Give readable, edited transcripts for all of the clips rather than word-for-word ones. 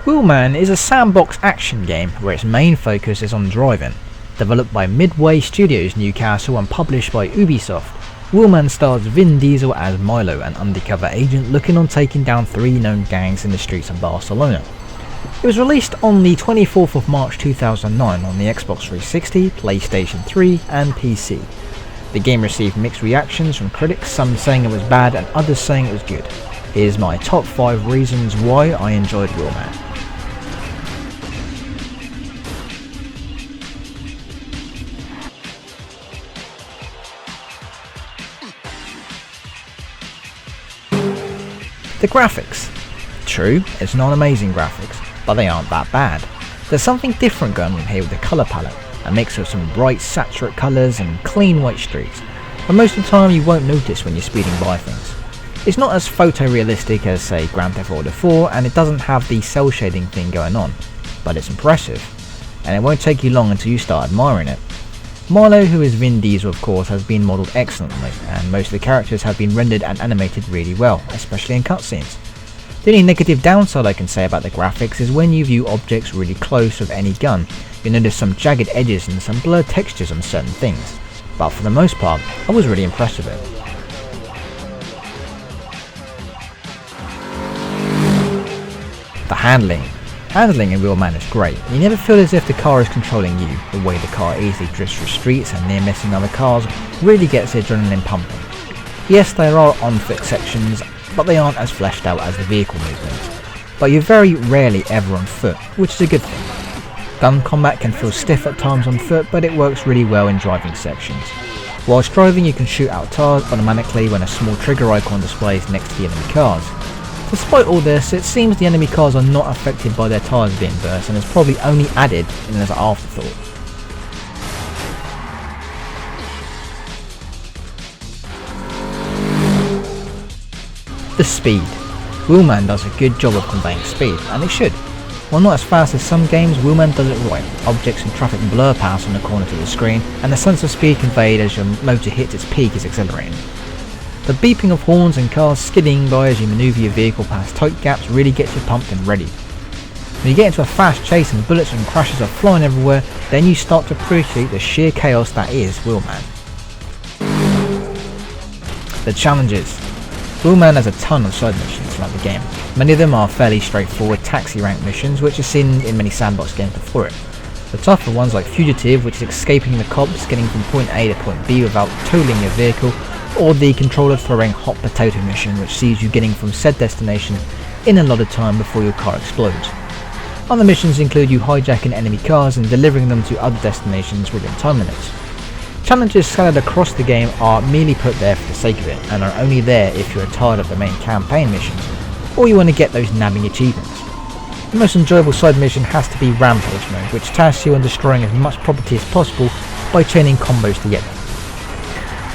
Wheelman is a sandbox action game where its main focus is on driving. Developed by Midway Studios Newcastle and published by Ubisoft, Wheelman stars Vin Diesel as Milo, an undercover agent looking on taking down 3 known gangs in the streets of Barcelona. It was released on the 24th of March 2009 on the Xbox 360, PlayStation 3 and PC. The game received mixed reactions from critics, some saying it was bad and others saying it was good. Here's my top 5 reasons why I enjoyed Wheelman. The graphics. True, it's not amazing graphics, but they aren't that bad. There's something different going on here with the colour palette, a mix of some bright saturate colours and clean white streaks, but most of the time you won't notice when you're speeding by things. It's not as photorealistic as say Grand Theft Auto 4 and it doesn't have the cel shading thing going on, but it's impressive, and it won't take you long until you start admiring it. Milo, who is Vin Diesel of course, has been modelled excellently, and most of the characters have been rendered and animated really well, especially in cutscenes. The only negative downside I can say about the graphics is when you view objects really close with any gun, you notice some jagged edges and some blurred textures on certain things, but for the most part, I was really impressed with it. The handling. Handling in Wheelman is great. You never feel as if the car is controlling you. The way the car easily drifts through streets and near missing other cars really gets the adrenaline pumping. Yes, there are on-foot sections, but they aren't as fleshed out as the vehicle movements. But you're very rarely ever on foot, which is a good thing. Gun combat can feel stiff at times on foot, but it works really well in driving sections. Whilst driving you can shoot out tires automatically when a small trigger icon displays next to the enemy cars. Despite all this, it seems the enemy cars are not affected by their tyres being burst and is probably only added in as an afterthought. The speed. Wheelman does a good job of conveying speed, and it should. While not as fast as some games, Wheelman does it right. Objects and traffic blur past from the corner to the screen, and the sense of speed conveyed as your motor hits its peak is exhilarating. The beeping of horns and cars skidding by as you manoeuvre your vehicle past tight gaps really gets you pumped and ready. When you get into a fast chase and bullets and crashes are flying everywhere, then you start to appreciate the sheer chaos that is Wheelman. The challenges. Wheelman has a ton of side missions throughout the game. Many of them are fairly straightforward taxi rank missions which are seen in many sandbox games before it. The tougher ones like Fugitive, which is escaping the cops, getting from point A to point B without totaling your vehicle, or the controller throwing hot potato mission which sees you getting from said destination in a lot of time before your car explodes. Other missions include you hijacking enemy cars and delivering them to other destinations within time limits. Challenges scattered across the game are merely put there for the sake of it and are only there if you are tired of the main campaign missions or you want to get those nabbing achievements. The most enjoyable side mission has to be Rampage mode, which tasks you on destroying as much property as possible by chaining combos together.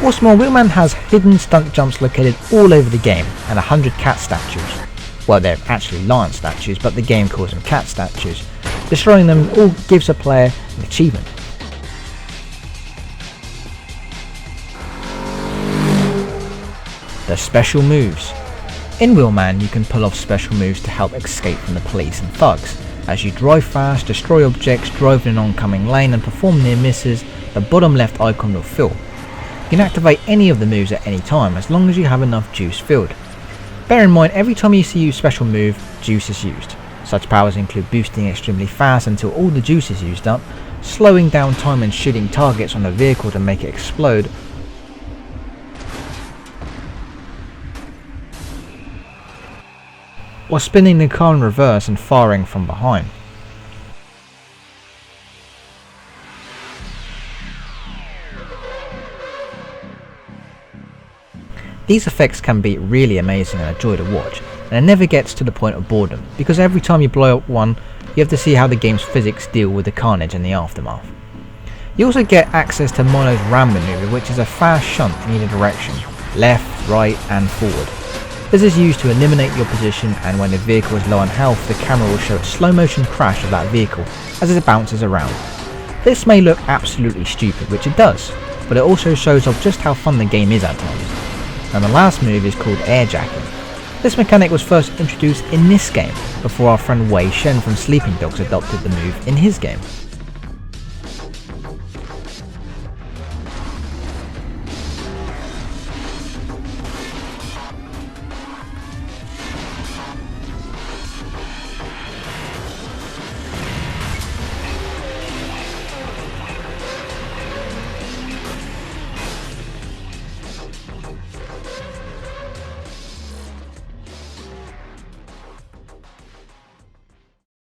What's more, Wheelman has hidden stunt jumps located all over the game and 100 cat statues. Well, they're actually lion statues, but the game calls them cat statues. Destroying them all gives a player an achievement. The special moves. In Wheelman you can pull off special moves to help escape from the police and thugs. As you drive fast, destroy objects, drive in an oncoming lane and perform near misses, the bottom left icon will fill. You can activate any of the moves at any time as long as you have enough juice filled. Bear in mind, every time you see a special move, juice is used. Such powers include boosting extremely fast until all the juice is used up, slowing down time and shooting targets on a vehicle to make it explode, or spinning the car in reverse and firing from behind. These effects can be really amazing and a joy to watch, and it never gets to the point of boredom, because every time you blow up one, you have to see how the game's physics deal with the carnage and the aftermath. You also get access to Milo's Ram maneuver, which is a fast shunt in either direction, left, right and forward. This is used to eliminate your position, and when the vehicle is low on health, the camera will show a slow motion crash of that vehicle as it bounces around. This may look absolutely stupid, which it does, but it also shows off just how fun the game is at times. And the last move is called airjacking. This mechanic was first introduced in this game, before our friend Wei Shen from Sleeping Dogs adopted the move in his game.